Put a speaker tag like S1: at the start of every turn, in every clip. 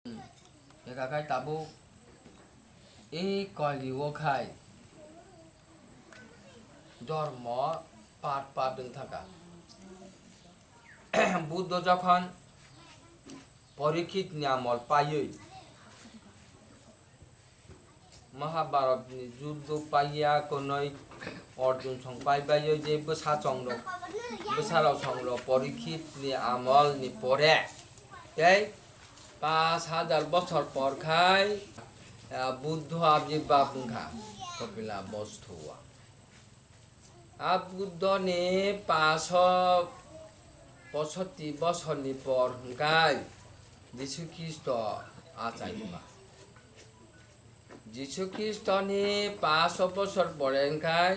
S1: Kakai tabu kaliwokai ধর্ম পাঠ পাঠন থাকা বুদ্ধ যখন পরীক্ষিত নিয়ামল পাইই মহাভারতনি যুদ্ধ পাইয়া কোনই অর্জুন সংপাই পাইই যে বসা চন্দ্র বসারাও চন্দ্র পরীক্ষিত নি আমল নি পরে তাই 5,000 বছর পর খাই বুদ্ধ আবির্ভাব খা কপিলা বস্তুয়া বুদ্ধ নে 565 বছরনি পর গাই যিশু খ্রিস্ট আচাইবা যিশু খ্রিস্ট নে 500 বছর পরে গাই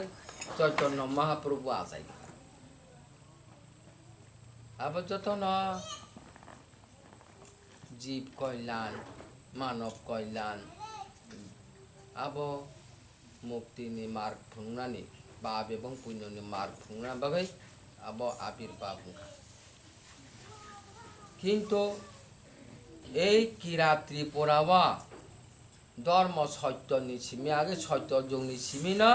S1: চৈতন্য মহাপ্রভু আচাইবা আবার যতন জীব কল্যাণ মানব কল্যাণ আবো মুক্তিনি মার্গ ফুংনানি পাপ এবং পুণ্যনি মার্গ ফুংনা বাগৈ আবো আবির্ভাব কিন্তু এই কিরাত ত্রিপুরাওয়া ধর্ম সত্য নিছিমি আগে সত্য জংনি সিমি না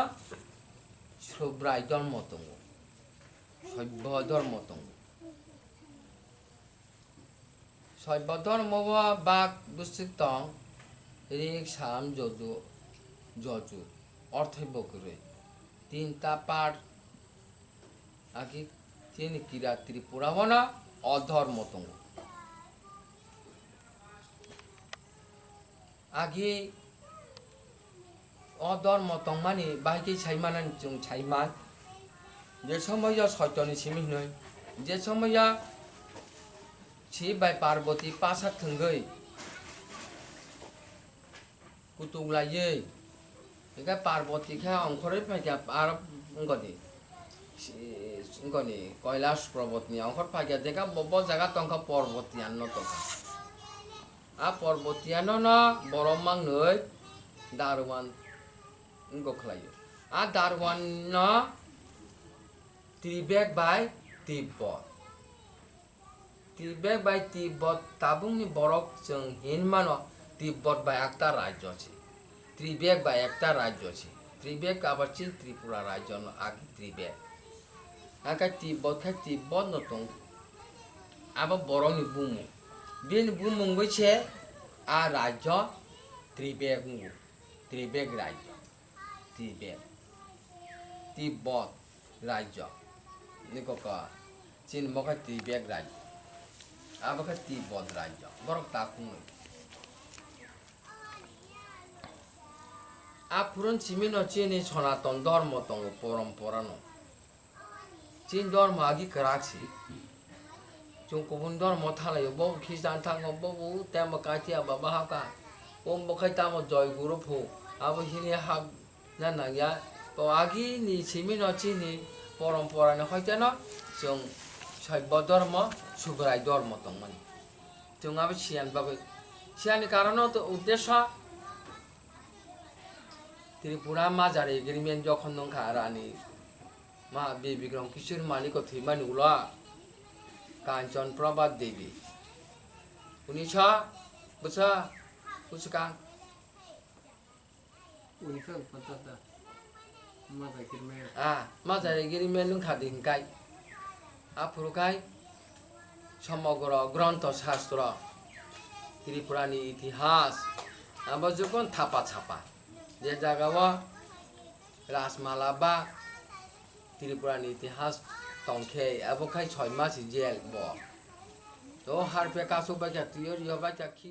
S1: সব্রাই ধর্ম দङ সভ্য ধর্ম দङ সভ্য ধর্মওয়া বাক বুস্তিক দং রিক সাম যদু যজু অর্থব্য করে তিনটা পাঠ আগে তিনি কিরাত ত্রিপুরাওয়া না অধর্ম দङ আগে অধর্ম দং মানে বাহিকে ছাইমানান जों ছাইমান যে সময় সত্যনি সিমি নই যে সময় শিব বাই পার্বতী পাশা থঙ্গৈ কুতুংলাयै একা পার্বতী খা অংখরে ফাইকা আর গনি কৈলাস পর্বতনি অংখর ফাইকা দেখা বব জায়গা তংখ পর্বতিয়ান তংখা পর্বতিয়ান না বরমাং নই দারওয়ান গখলাयो দারওয়ান না ত্রিবেক বাই তিব্বত ত্রিবেক বাই তিব্বত তাবুংনি বরক जों हिनमानो तिब्बत बाय একটা রাজ্য আছে ত্রিবেক বাই একটা রাজ্য আছে ত্রিবেক আবার চিন ত্রিপুরা রাজ্য আগে ত্রিবেক আগে তিব্বত খাই তিব্বত নতং আবার বরংনি বুমু বিন বুমুং বইছে রাজ্য ত্রিবেক ত্রিবেক রাজ্য ত্রিবেক তিব্বত রাজ্য নিকক চিন মকা ত্রিবেক রাজ্য আবার তিব্বত রাজ্য বরক তাকুং পুরন চিমিনো চিনি সনাতন ধর্ম দङ পরম্পরা ন চিন ধর্ম আগে করাছি जों गुबुन धर्म थालायो बब ख्रिस्टान थाङो बब तेम काथिया बाबा हाका बम बखाय ताम जय गुरु फु आबो हिनि हाब नानाया तो आगे नि चिमिनो चिनि परम्परा न खयतेन जों सभ्य धर्म सुग्राय धर्म दंमोन जों आबो सियान बाबो सियानि कारण तो उद्देश्य त्रिपुरा माजार एग्रीमेंट যখন दंखा रानी मा बे बिग्रम किशोर मानिको थैमानि उला कांचन प्रभा देवी उन्नीस बसा उसका
S2: 1975
S1: माजार एग्रीमेंट खादिं गाय आफुरगाय समग्र ग्रंथ शास्त्र त्रिपुरानि इतिहास आबो जखन थापा छापा जे जागावा राजमाला बा त्रिपुरानि इतिहास तंखे अबखाय 6 मास जेल ब तो हारपे कासो बाजा तियो रियो बाजा खि